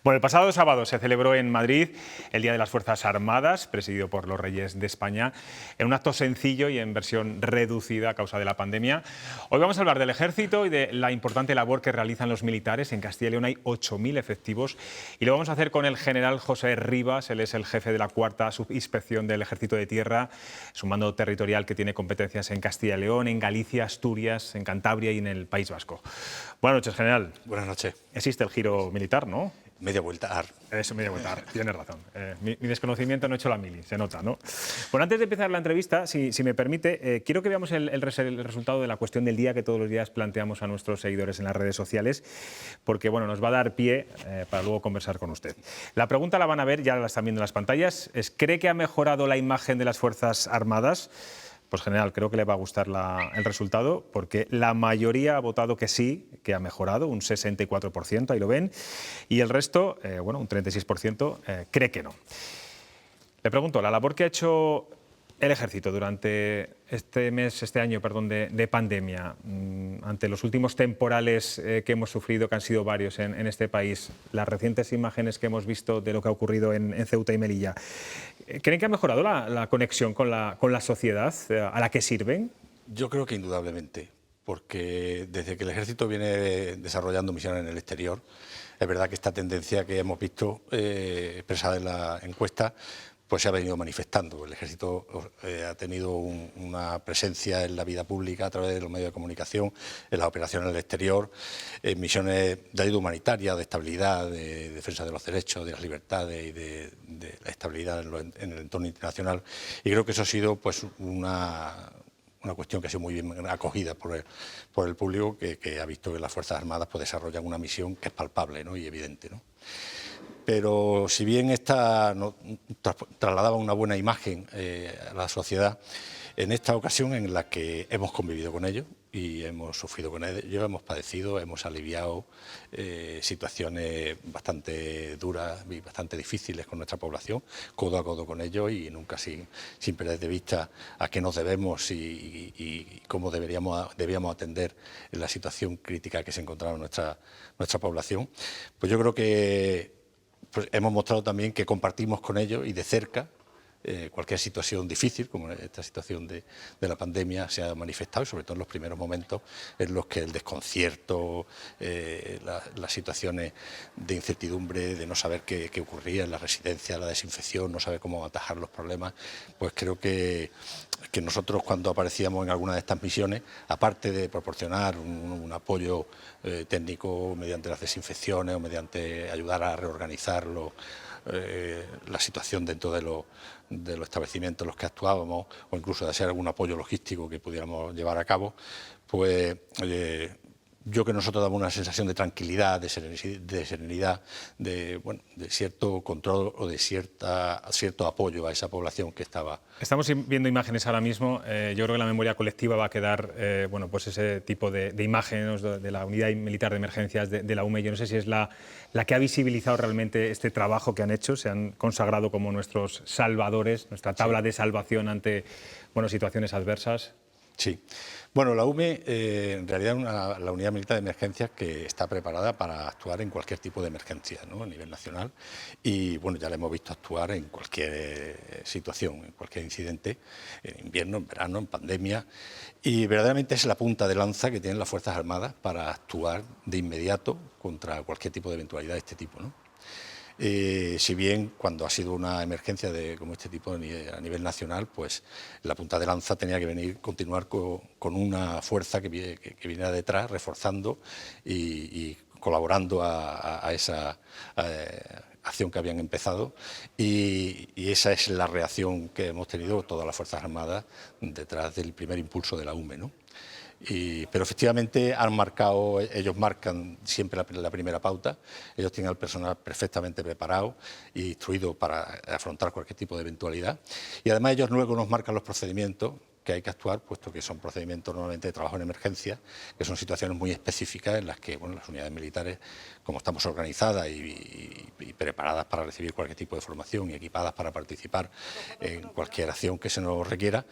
Bueno, el pasado sábado se celebró en Madrid el Día de las Fuerzas Armadas, presidido por los Reyes de España, en un acto sencillo y en versión reducida a causa de la pandemia. Hoy vamos a hablar del Ejército y de la importante labor que realizan los militares. En Castilla y León hay 8.000 efectivos y lo vamos a hacer con el general José Rivas. Él es el jefe de la 4ª Subinspección del Ejército de Tierra, es un mando territorial que tiene competencias en Castilla y León, en Galicia, Asturias, en Cantabria y en el País Vasco. Buenas noches, general. Buenas noches. Existe el giro militar, ¿no? Media vuelta ar. Eso, media vuelta. Tienes razón. Mi desconocimiento no he hecho la mili, se nota, ¿no? Bueno, antes de empezar la entrevista, si me permite, quiero que veamos el resultado de la cuestión del día que todos los días planteamos a nuestros seguidores en las redes sociales, porque bueno, nos va a dar pie para luego conversar con usted. La pregunta la van a ver, ya la están viendo en las pantallas, es: ¿cree que ha mejorado la imagen de las Fuerzas Armadas? Pues general, creo que le va a gustar el resultado, porque la mayoría ha votado que sí, que ha mejorado, un 64%, ahí lo ven, y el resto, bueno, un 36%, cree que no. Le pregunto, la labor que ha hecho el Ejército durante este año de pandemia, ante los últimos temporales que hemos sufrido, que han sido varios en este país, las recientes imágenes que hemos visto de lo que ha ocurrido en Ceuta y Melilla, ¿creen que ha mejorado la conexión con la sociedad a la que sirven? Yo creo que indudablemente, porque desde que el Ejército viene desarrollando misiones en el exterior, es verdad que esta tendencia que hemos visto expresada en la encuesta, pues se ha venido manifestando. El Ejército ha tenido una presencia en la vida pública a través de los medios de comunicación, en las operaciones en el exterior, en misiones de ayuda humanitaria, de estabilidad, de defensa de los derechos, de las libertades y de la estabilidad en el entorno internacional. Y creo que eso ha sido pues una cuestión que ha sido muy bien acogida por el público, que ha visto que las Fuerzas Armadas pues desarrollan una misión que es palpable, ¿no?, y evidente, ¿no? Pero si bien esta trasladaba una buena imagen a la sociedad, en esta ocasión en la que hemos convivido con ellos y hemos sufrido con ellos, hemos padecido, hemos aliviado situaciones bastante duras y bastante difíciles con nuestra población, codo a codo con ellos, y nunca sin perder de vista a qué nos debemos y cómo debíamos atender en la situación crítica que se encontraba nuestra población. Pues yo creo que pues hemos mostrado también que compartimos con ellos y de cerca cualquier situación difícil, como esta situación de la pandemia se ha manifestado, y sobre todo en los primeros momentos en los que el desconcierto, las situaciones de incertidumbre, de no saber qué ocurría en la residencia, la desinfección, no saber cómo atajar los problemas, pues creo que nosotros, cuando aparecíamos en alguna de estas misiones, aparte de proporcionar un apoyo técnico mediante las desinfecciones o mediante ayudar a reorganizar la situación dentro de los establecimientos en los que actuábamos, o incluso de hacer algún apoyo logístico que pudiéramos llevar a cabo, pues yo que nosotros damos una sensación de tranquilidad, de serenidad, de cierto control o de cierto apoyo a esa población que estaba. Estamos viendo imágenes ahora mismo. Yo creo que la memoria colectiva va a quedar pues ese tipo de imágenes de la Unidad Militar de Emergencias de la UME. Yo no sé si es la que ha visibilizado realmente este trabajo que han hecho. Se han consagrado como nuestros salvadores, nuestra tabla de salvación ante situaciones adversas. Sí. Bueno, la UME en realidad es la Unidad Militar de Emergencias que está preparada para actuar en cualquier tipo de emergencia, ¿no?, a nivel nacional, y bueno, ya la hemos visto actuar en cualquier situación, en cualquier incidente, en invierno, en verano, en pandemia, y verdaderamente es la punta de lanza que tienen las Fuerzas Armadas para actuar de inmediato contra cualquier tipo de eventualidad de este tipo, ¿no? Si bien cuando ha sido una emergencia como este tipo a nivel nacional, pues la punta de lanza tenía que continuar con una fuerza que viniera detrás, reforzando y colaborando a esa acción que habían empezado, y esa es la reacción que hemos tenido todas las Fuerzas Armadas detrás del primer impulso de la UME, ¿no? Pero efectivamente ellos marcan siempre la primera pauta. Ellos tienen al personal perfectamente preparado e instruido para afrontar cualquier tipo de eventualidad, y además ellos luego nos marcan los procedimientos que hay que actuar, puesto que son procedimientos normalmente de trabajo en emergencia, que son situaciones muy específicas en las que las unidades militares, como estamos organizadas y preparadas para recibir cualquier tipo de formación y equipadas para participar en cualquier acción que se nos requiera,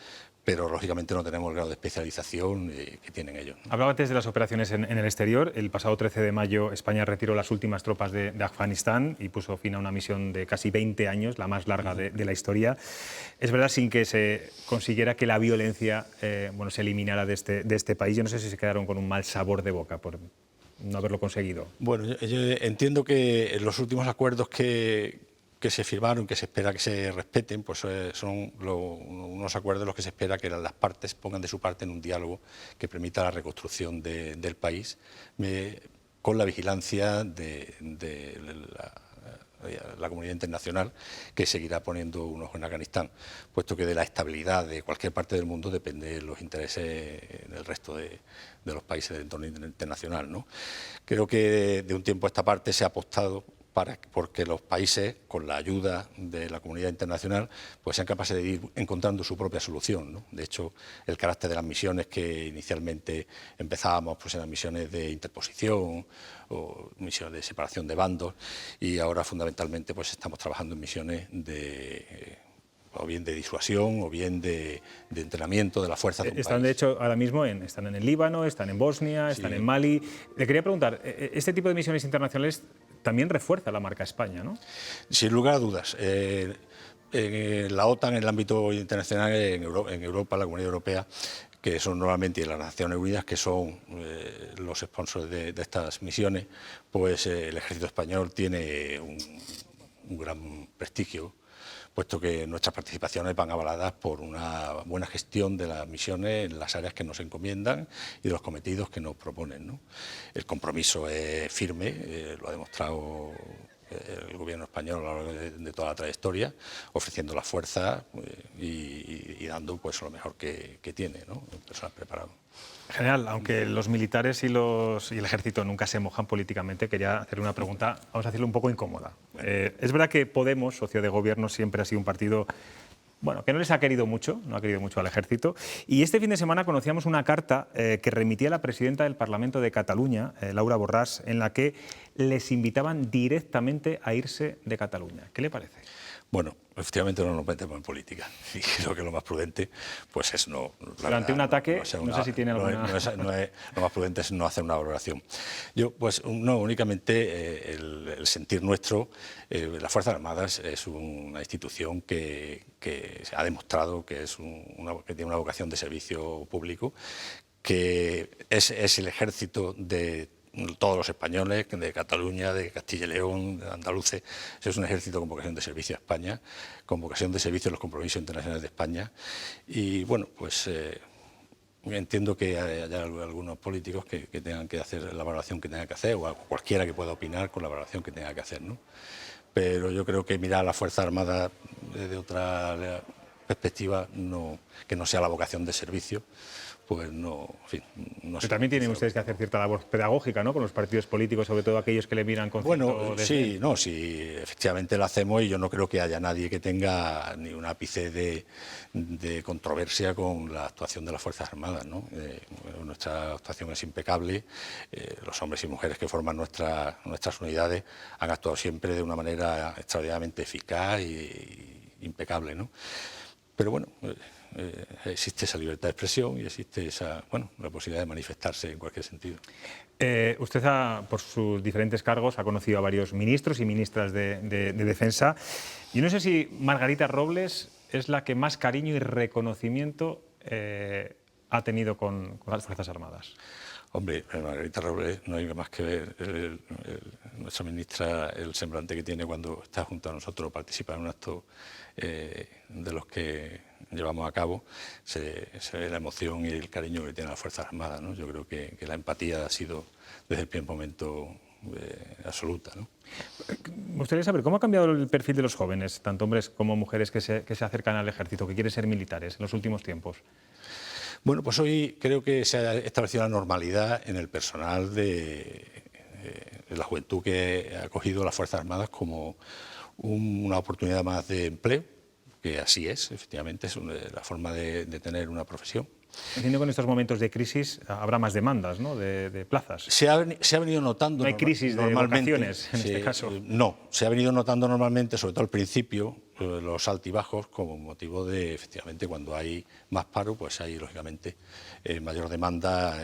pero lógicamente no tenemos el grado de especialización que tienen ellos, ¿no? Hablaba antes de las operaciones en el exterior. El pasado 13 de mayo España retiró las últimas tropas de Afganistán y puso fin a una misión de casi 20 años, la más larga de la historia. Es verdad, sin que se consiguiera que la violencia se eliminara de este país. Yo no sé si se quedaron con un mal sabor de boca por no haberlo conseguido. Bueno, yo entiendo que los últimos acuerdos que se firmaron, que se espera que se respeten, pues son unos acuerdos en los que se espera que las partes pongan de su parte en un diálogo que permita la reconstrucción del país con la vigilancia de la comunidad internacional, que seguirá poniendo un ojo en Afganistán, puesto que de la estabilidad de cualquier parte del mundo dependen los intereses del resto de los países del entorno internacional, ¿no? Creo que de un tiempo a esta parte se ha apostado porque los países, con la ayuda de la comunidad internacional, pues sean capaces de ir encontrando su propia solución, ¿no? De hecho, el carácter de las misiones que inicialmente empezábamos, pues eran misiones de interposición o misiones de separación de bandos, y ahora fundamentalmente pues estamos trabajando en misiones o bien de disuasión o bien de entrenamiento de las fuerzas de un Están, país. de hecho, ahora mismo están en el Líbano, están en Bosnia, están en Mali. Le quería preguntar, este tipo de misiones internacionales también refuerza la marca España, ¿no? Sin lugar a dudas. La OTAN, en el ámbito internacional, en Europa, la Comunidad Europea, que son normalmente, y las Naciones Unidas, que son los sponsors de estas misiones, pues el ejército español tiene un gran prestigio, puesto que nuestras participaciones van avaladas por una buena gestión de las misiones en las áreas que nos encomiendan y de los cometidos que nos proponen, ¿no? El compromiso es firme, lo ha demostrado el gobierno español a lo largo de toda la trayectoria, ofreciendo la fuerza y dando pues lo mejor que tiene, ¿no? Personal preparado. General, aunque los militares y el ejército nunca se mojan políticamente, quería hacerle una pregunta, vamos a decirlo un poco incómoda. Es verdad que Podemos, socio de gobierno, siempre ha sido un partido que no les ha querido mucho, no ha querido mucho al ejército. Y este fin de semana conocíamos una carta que remitía la presidenta del Parlamento de Cataluña, Laura Borràs, en la que les invitaban directamente a irse de Cataluña. ¿Qué le parece? Bueno, efectivamente no nos metemos en política y creo que lo más prudente pues es no... Pero ante un ataque, no sé si tiene alguna... Lo más prudente es no hacer una valoración. Yo, pues no, únicamente el sentir nuestro, las Fuerzas Armadas es una institución que ha demostrado que tiene una vocación de servicio público, que es el ejército de todos los españoles, de Cataluña, de Castilla y León, de andaluces. Es un ejército con vocación de servicio a España, con vocación de servicio a los compromisos internacionales de España. Y bueno, pues entiendo que haya algunos políticos que tengan que hacer la valoración que tengan que hacer, o cualquiera que pueda opinar con la valoración que tenga que hacer, ¿no? Pero yo creo que mirar a las Fuerzas Armadas desde otra perspectiva, que no sea la vocación de servicio, pues no, en fin, no sé. Pero también tienen ustedes que hacer cierta labor pedagógica, ¿no?, con los partidos políticos, sobre todo aquellos que le miran con cierto desdén. Sí, efectivamente lo hacemos, y yo no creo que haya nadie que tenga ni un ápice de controversia con la actuación de las Fuerzas Armadas, ¿no? Nuestra actuación es impecable, los hombres y mujeres que forman nuestras unidades han actuado siempre de una manera extraordinariamente eficaz y impecable, ¿no? Pero bueno, existe esa libertad de expresión y existe la posibilidad de manifestarse en cualquier sentido. Usted, por sus diferentes cargos, ha conocido a varios ministros y ministras de Defensa. Yo no sé si Margarita Robles es la que más cariño y reconocimiento ha tenido con las Fuerzas Armadas. Hombre, Margarita Robles, no hay más que ver nuestra ministra, el semblante que tiene cuando está junto a nosotros, participa en un acto de los que llevamos a cabo, se ve la emoción y el cariño que tiene las Fuerzas Armadas, ¿no? Yo creo que la empatía ha sido desde el primer momento absoluta, ¿no? Me gustaría saber cómo ha cambiado el perfil de los jóvenes, tanto hombres como mujeres que se acercan al ejército, que quieren ser militares en los últimos tiempos. Bueno, pues hoy creo que se ha establecido la normalidad en el personal de la juventud que ha acogido las Fuerzas Armadas como una oportunidad más de empleo, que así es, efectivamente, es la forma de tener una profesión. Entiendo que en estos momentos de crisis habrá más demandas, ¿no?, de plazas. Se ha venido notando... No hay crisis de vocaciones en este caso. No, se ha venido notando normalmente, sobre todo al principio, los altibajos como motivo de, efectivamente, cuando hay más paro, pues hay, lógicamente, mayor demanda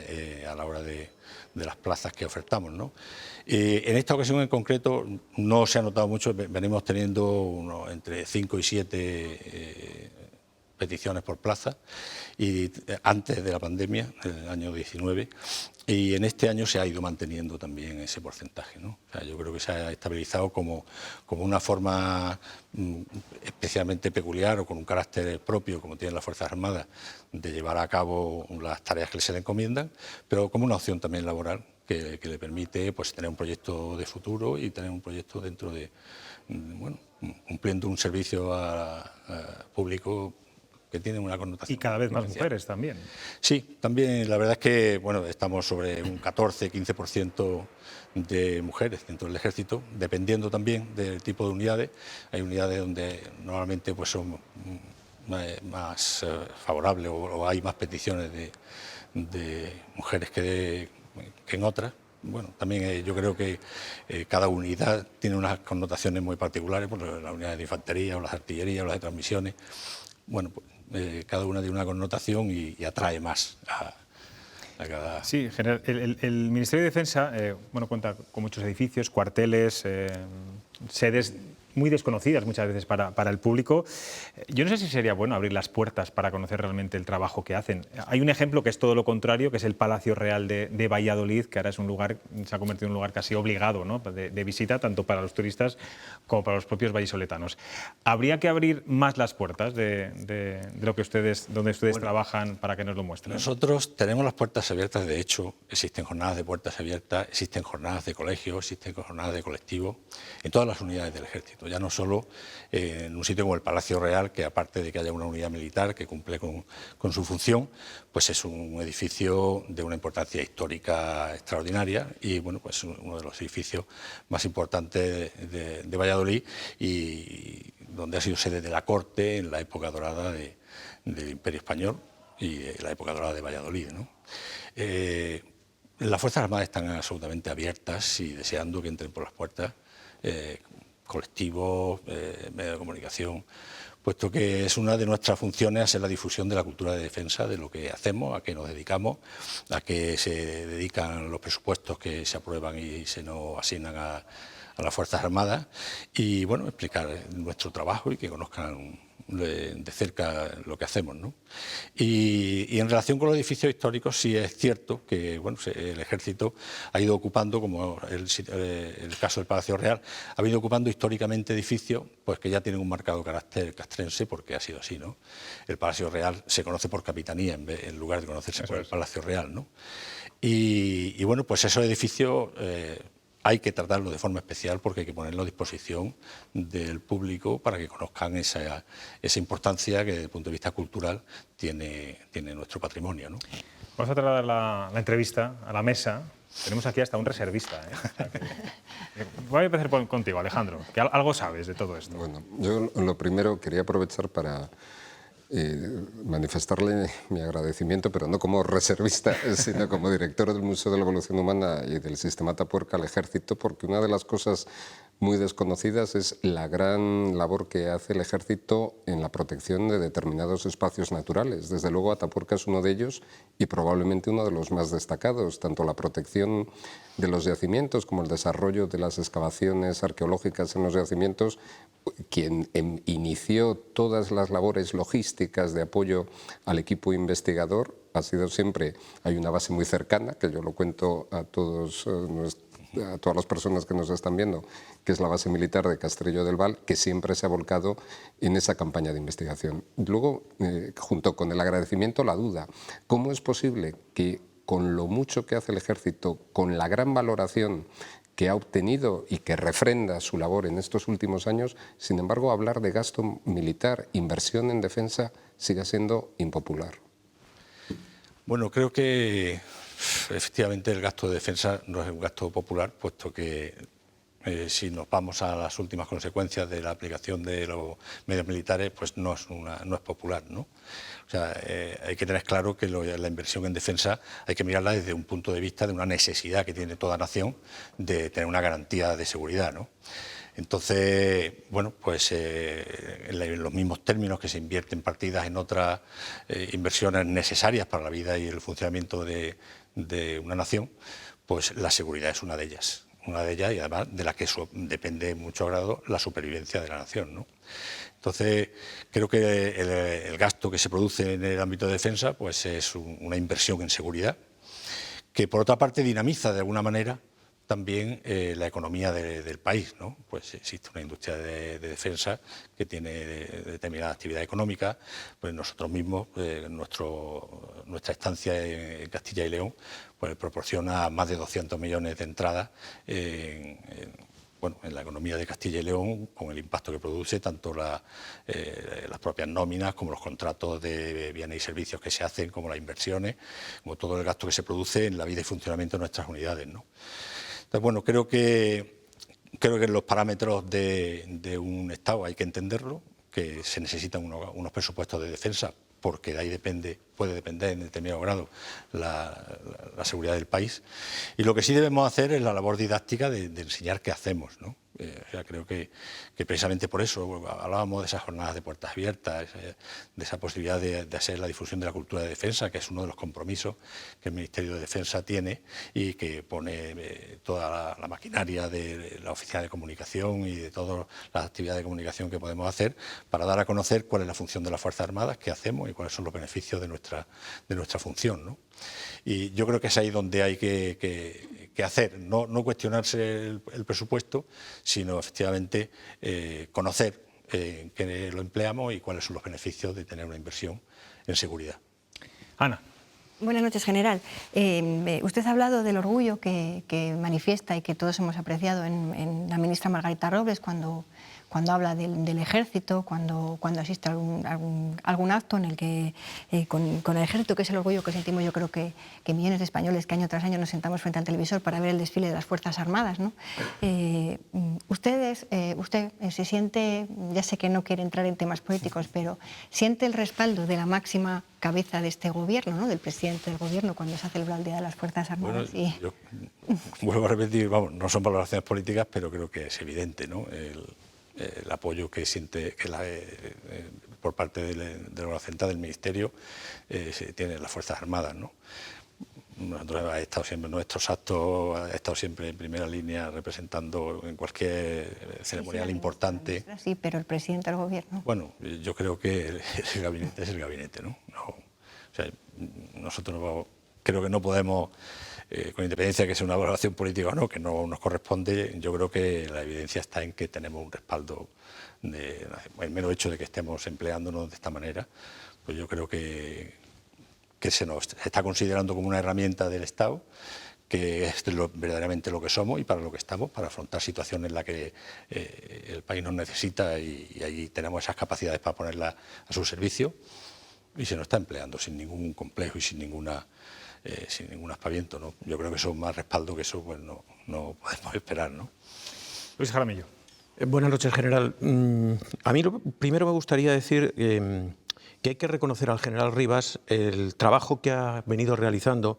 a la hora de las plazas que ofertamos, ¿no? En esta ocasión en concreto no se ha notado mucho, venimos teniendo entre 5 y 7 peticiones por plaza, y antes de la pandemia, en el año 19, y en este año se ha ido manteniendo también ese porcentaje, ¿no? O sea, yo creo que se ha estabilizado como una forma especialmente peculiar o con un carácter propio, como tienen las Fuerzas Armadas, de llevar a cabo las tareas que se le encomiendan, pero como una opción también laboral que le permite, pues, tener un proyecto de futuro y tener un proyecto dentro de, bueno, cumpliendo un servicio público que tiene una connotación. Y cada vez más mujeres también. Sí, también la verdad es que, bueno, estamos sobre un 14-15% de mujeres dentro del Ejército, dependiendo también del tipo de unidades. Hay unidades donde normalmente, pues, son más favorables o hay más peticiones de mujeres que en otras. Bueno, también yo creo que cada unidad tiene unas connotaciones muy particulares, por las unidades de infantería o las artillerías o las de transmisiones. Bueno, pues, cada una tiene una connotación y atrae más a cada... Sí, general, el Ministerio de Defensa bueno, cuenta con muchos edificios, cuarteles, sedes muy desconocidas muchas veces para el público. Yo no sé si sería bueno abrir las puertas para conocer realmente el trabajo que hacen. Hay un ejemplo que es todo lo contrario, que es el Palacio Real de Valladolid, que ahora es un lugar, se ha convertido en un lugar casi obligado, ¿no?, de visita, tanto para los turistas como para los propios vallisoletanos. ¿Habría que abrir más las puertas de lo que donde ustedes trabajan para que nos lo muestren? Nosotros tenemos las puertas abiertas, de hecho, existen jornadas de puertas abiertas, existen jornadas de colegio, existen jornadas de colectivo, en todas las unidades del Ejército, ya no solo en un sitio como el Palacio Real, que aparte de que haya una unidad militar que cumple con su función, pues es un edificio de una importancia histórica extraordinaria y, bueno, pues uno de los edificios más importantes de Valladolid y donde ha sido sede de la corte en la época dorada del Imperio Español y la época dorada de Valladolid, ¿no? Las Fuerzas Armadas están absolutamente abiertas y deseando que entren por las puertas colectivos, medios de comunicación, puesto que es una de nuestras funciones hacer la difusión de la cultura de defensa, de lo que hacemos, a qué nos dedicamos, a qué se dedican los presupuestos que se aprueban y se nos asignan a las Fuerzas Armadas y, bueno, explicar nuestro trabajo y que conozcan de cerca lo que hacemos, ¿no? Y en relación con los edificios históricos, sí es cierto que, bueno, el Ejército ha ido ocupando, como el caso del Palacio Real, ha ido ocupando históricamente edificios pues, que ya tienen un marcado carácter castrense, porque ha sido así, ¿no? El Palacio Real se conoce por capitanía en lugar de conocerse por el Palacio Real, ¿no? Y bueno, pues esos edificios hay que tratarlo de forma especial porque hay que ponerlo a disposición del público para que conozcan esa importancia que desde el punto de vista cultural tiene nuestro patrimonio, ¿no? Vamos a trasladar la entrevista a la mesa. Tenemos aquí hasta un reservista, ¿eh? O sea que... Voy a empezar contigo, Alejandro, que algo sabes de todo esto. Bueno, yo lo primero quería aprovechar para manifestarle mi agradecimiento, pero no como reservista, sino como director del Museo de la Evolución Humana y del Sistema Atapuerca al Ejército, porque una de las cosas muy desconocidas es la gran labor que hace el Ejército en la protección de determinados espacios naturales. Desde luego Atapuerca es uno de ellos y probablemente uno de los más destacados, tanto la protección de los yacimientos como el desarrollo de las excavaciones arqueológicas en los yacimientos. Quien inició todas las labores logísticas de apoyo al equipo investigador ha sido siempre, hay una base muy cercana, que yo lo cuento a todas las personas que nos están viendo, que es la base militar de Castrello del Val, que siempre se ha volcado en esa campaña de investigación. Luego, junto con el agradecimiento, la duda. ¿Cómo es posible que con lo mucho que hace el Ejército, con la gran valoración que ha obtenido y que refrenda su labor en estos últimos años, sin embargo, hablar de gasto militar, inversión en defensa, siga siendo impopular? Bueno, creo que efectivamente el gasto de defensa no es un gasto popular, puesto que Si nos vamos a las últimas consecuencias de la aplicación de los medios militares, pues no es popular, ¿no? O sea, hay que tener claro que la inversión en defensa hay que mirarla desde un punto de vista de una necesidad que tiene toda nación de tener una garantía de seguridad, ¿no? Entonces, bueno, pues en los mismos términos que se invierten partidas en otras inversiones necesarias para la vida y el funcionamiento de una nación, pues la seguridad es una de ellas. Una de ellas y además de la que depende en mucho grado la supervivencia de la nación, ¿no? Entonces, creo que el gasto que se produce en el ámbito de defensa pues es una inversión en seguridad que, por otra parte, dinamiza de alguna manera también la economía del país, ¿no? Pues existe una industria de defensa que tiene determinada actividad económica, pues nosotros mismos, nuestra estancia en Castilla y León, pues proporciona más de 200 millones de entradas en la economía de Castilla y León, con el impacto que produce tanto las propias nóminas como los contratos de bienes y servicios que se hacen, como las inversiones, como todo el gasto que se produce en la vida y funcionamiento de nuestras unidades, ¿no? Entonces, bueno, creo que los parámetros de un Estado hay que entenderlo, que se necesitan unos presupuestos de defensa, porque de ahí puede depender en determinado grado la seguridad del país. Y lo que sí debemos hacer es la labor didáctica de enseñar qué hacemos, ¿no? O sea, creo que precisamente por eso hablábamos de esas jornadas de puertas abiertas, de esa posibilidad de hacer la difusión de la cultura de defensa, que es uno de los compromisos que el Ministerio de Defensa tiene y que pone toda la maquinaria de la oficina de comunicación y de todas las actividades de comunicación que podemos hacer para dar a conocer cuál es la función de las Fuerzas Armadas, qué hacemos y cuáles son los beneficios de nuestra función, ¿no? Y yo creo que es ahí donde hay que hacer, no cuestionarse el presupuesto, sino efectivamente conocer en qué lo empleamos y cuáles son los beneficios de tener una inversión en seguridad. Ana. Buenas noches, general. Usted ha hablado del orgullo que manifiesta y que todos hemos apreciado en la ministra Margarita Robles cuando habla del ejército, cuando asiste a algún acto en el que con el ejército, que es el orgullo que sentimos, yo creo que millones de españoles que año tras año nos sentamos frente al televisor para ver el desfile de las Fuerzas Armadas, ¿no? Usted se siente, ya sé que no quiere entrar en temas políticos, pero siente el respaldo de la máxima cabeza de este gobierno, ¿no? Del presidente del gobierno, cuando se ha celebrado el Día de las Fuerzas Armadas. Bueno, yo vuelvo a repetir, vamos, no son valoraciones políticas, pero creo que es evidente, ¿no? El apoyo que siente por parte de la central del Ministerio se tiene en las Fuerzas Armadas, ¿no? Nosotros ha estado siempre en nuestros actos, ha estado siempre en primera línea representando en cualquier ceremonial importante. Sí, pero el presidente del gobierno. Bueno, yo creo que el gabinete es el gabinete, ¿no? O sea, nosotros creo que no podemos, con independencia de que sea una valoración política o no, que no nos corresponde, yo creo que la evidencia está en que tenemos un respaldo, el mero hecho de que estemos empleándonos de esta manera, pues yo creo que se nos está considerando como una herramienta del Estado, que es verdaderamente lo que somos y para lo que estamos, para afrontar situaciones en las que el país nos necesita y allí tenemos esas capacidades para ponerlas a su servicio, y se nos está empleando sin ningún complejo y sin ningún aspaviento, ¿no? Yo creo que eso, más respaldo que eso, pues no podemos esperar, ¿no? Luis Jaramillo. Buenas noches, general. A mí primero me gustaría decir que hay que reconocer al general Rivas el trabajo que ha venido realizando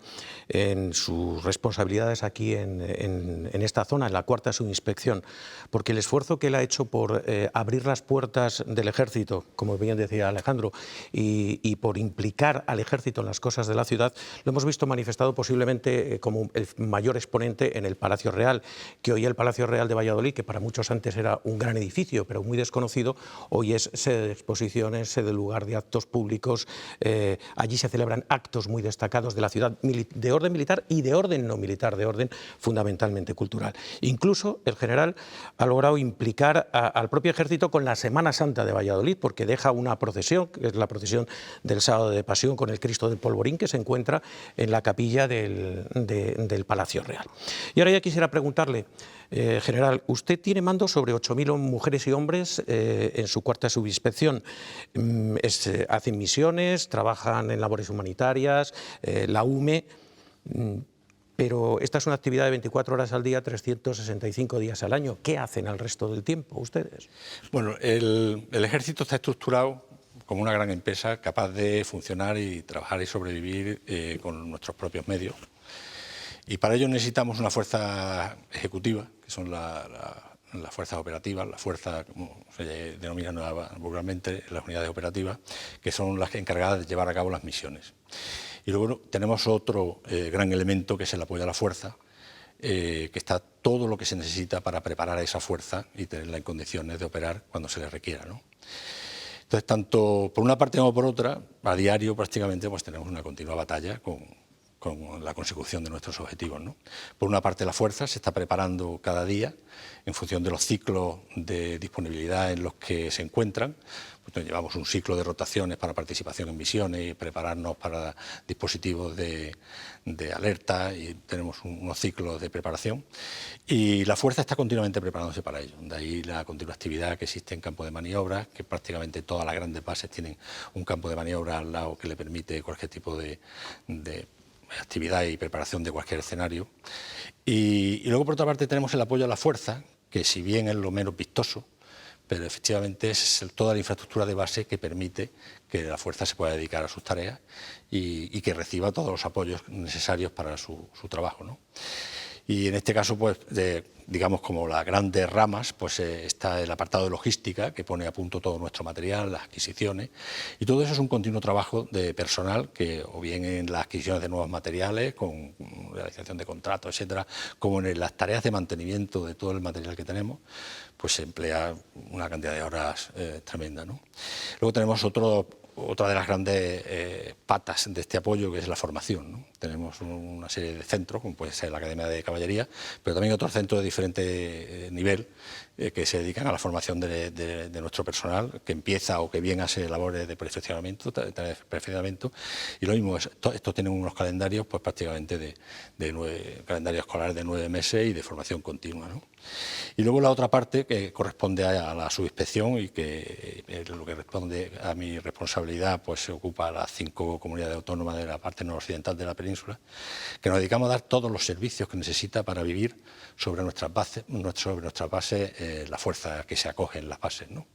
en sus responsabilidades aquí en esta zona, en la cuarta subinspección, porque el esfuerzo que él ha hecho por abrir las puertas del ejército, como bien decía Alejandro, y por implicar al ejército en las cosas de la ciudad, lo hemos visto manifestado posiblemente como el mayor exponente en el Palacio Real, que hoy el Palacio Real de Valladolid, que para muchos antes era un gran edificio, pero muy desconocido, hoy es sede de exposiciones, sede lugar de actos públicos. Allí se celebran actos muy destacados de la ciudad, de orden militar y de orden no militar, de orden fundamentalmente cultural. Incluso el general ha logrado implicar al propio ejército con la Semana Santa de Valladolid, porque deja una procesión, que es la procesión del Sábado de Pasión con el Cristo del Polvorín, que se encuentra en la capilla del Palacio Real. Y ahora ya quisiera preguntarle, general, usted tiene mando sobre 8.000 mujeres y hombres en su cuarta subinspección. Hacen misiones, trabajan en labores humanitarias, la UME. pero esta es una actividad de 24 horas al día, 365 días al año. ¿Qué hacen al resto del tiempo ustedes? Bueno, el ejército está estructurado como una gran empresa capaz de funcionar y trabajar y sobrevivir con nuestros propios medios. Y para ello necesitamos una fuerza ejecutiva, que son las fuerzas operativas, las fuerzas, como se denominan vulgarmente, las unidades operativas, que son las encargadas de llevar a cabo las misiones. Y luego tenemos otro gran elemento, que es el apoyo a la fuerza, que está todo lo que se necesita para preparar a esa fuerza y tenerla en condiciones de operar cuando se le requiera, ¿no? Entonces, tanto por una parte como por otra, a diario prácticamente pues tenemos una continua batalla con la consecución de nuestros objetivos, ¿no? Por una parte, la fuerza se está preparando cada día en función de los ciclos de disponibilidad en los que se encuentran. Pues llevamos un ciclo de rotaciones para participación en misiones y prepararnos para dispositivos de alerta, y tenemos unos ciclos de preparación. Y la fuerza está continuamente preparándose para ello. De ahí la continua actividad que existe en campo de maniobras, que prácticamente todas las grandes bases tienen un campo de maniobra al lado que le permite cualquier tipo de actividad y preparación de cualquier escenario. Y luego, por otra parte, tenemos el apoyo a la fuerza, que si bien es lo menos vistoso, pero efectivamente es toda la infraestructura de base que permite que la fuerza se pueda dedicar a sus tareas y que reciba todos los apoyos necesarios para su trabajo, ¿no? Y en este caso, pues, digamos, como las grandes ramas, pues está el apartado de logística, que pone a punto todo nuestro material, las adquisiciones, y todo eso es un continuo trabajo de personal, que o bien en las adquisiciones de nuevos materiales, con realización de contratos, etcétera, como en las tareas de mantenimiento de todo el material que tenemos, pues se emplea una cantidad de horas tremenda, ¿no? Luego tenemos otra de las grandes patas de este apoyo, que es la formación, ¿no? Tenemos una serie de centros, como puede ser la Academia de Caballería, pero también otros centros de diferente nivel que se dedican a la formación de nuestro personal, que empieza o que bien hace labores de perfeccionamiento, y lo mismo, estos tienen unos calendarios pues prácticamente calendarios escolares de 9 meses y de formación continua, ¿no? Y luego la otra parte, que corresponde a la subinspección y que lo que responde a mi responsabilidad, pues se ocupa a las 5 comunidades autónomas de la parte noroccidental de la península, que nos dedicamos a dar todos los servicios que necesita para vivir sobre nuestras bases, la fuerza que se acoge en las bases, ¿no?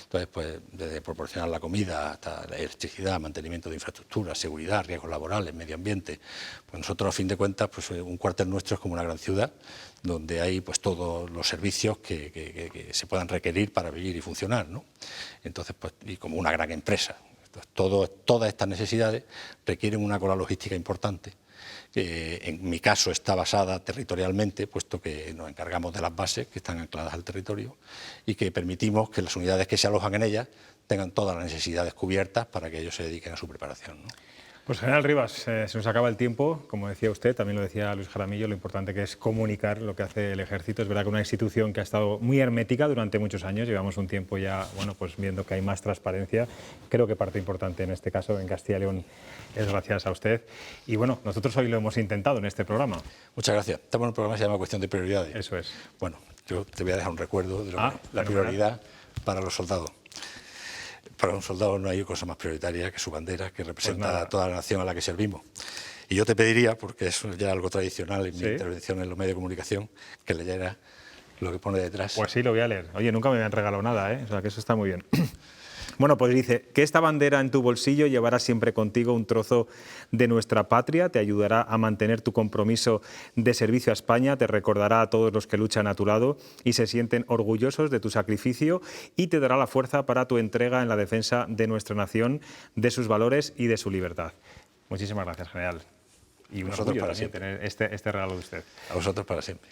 Entonces, pues desde proporcionar la comida hasta la electricidad, mantenimiento de infraestructura, seguridad, riesgos laborales, medio ambiente, pues nosotros, a fin de cuentas, pues un cuartel nuestro es como una gran ciudad donde hay pues todos los servicios que se puedan requerir para vivir y funcionar, ¿no? Entonces, pues, y como una gran empresa. Entonces, todas estas necesidades requieren una cola logística importante, que en mi caso está basada territorialmente, puesto que nos encargamos de las bases que están ancladas al territorio y que permitimos que las unidades que se alojan en ellas tengan todas las necesidades cubiertas para que ellos se dediquen a su preparación, ¿no? Pues, general Rivas, se nos acaba el tiempo. Como decía usted, también lo decía Luis Jaramillo, lo importante que es comunicar lo que hace el Ejército. Es verdad que una institución que ha estado muy hermética durante muchos años, llevamos un tiempo ya, bueno, pues viendo que hay más transparencia. Creo que parte importante en este caso, en Castilla y León, es gracias a usted. Y bueno, nosotros hoy lo hemos intentado en este programa. Muchas gracias. Estamos en un programa que se llama Cuestión de Prioridades. Eso es. Bueno, yo te voy a dejar un recuerdo de la prioridad para los soldados. Para un soldado no hay cosa más prioritaria que su bandera, que representa a toda la nación a la que servimos. Y yo te pediría, porque es ya algo tradicional en mi intervención en los medios de comunicación, que leyeras lo que pone detrás. Pues sí, lo voy a leer. Oye, nunca me habían regalado nada, ¿eh? O sea, que eso está muy bien. Bueno, pues dice, que esta bandera en tu bolsillo llevará siempre contigo un trozo de nuestra patria, te ayudará a mantener tu compromiso de servicio a España, te recordará a todos los que luchan a tu lado y se sienten orgullosos de tu sacrificio y te dará la fuerza para tu entrega en la defensa de nuestra nación, de sus valores y de su libertad. Muchísimas gracias, general. Y un orgullo también tener este regalo de usted. A vosotros para siempre.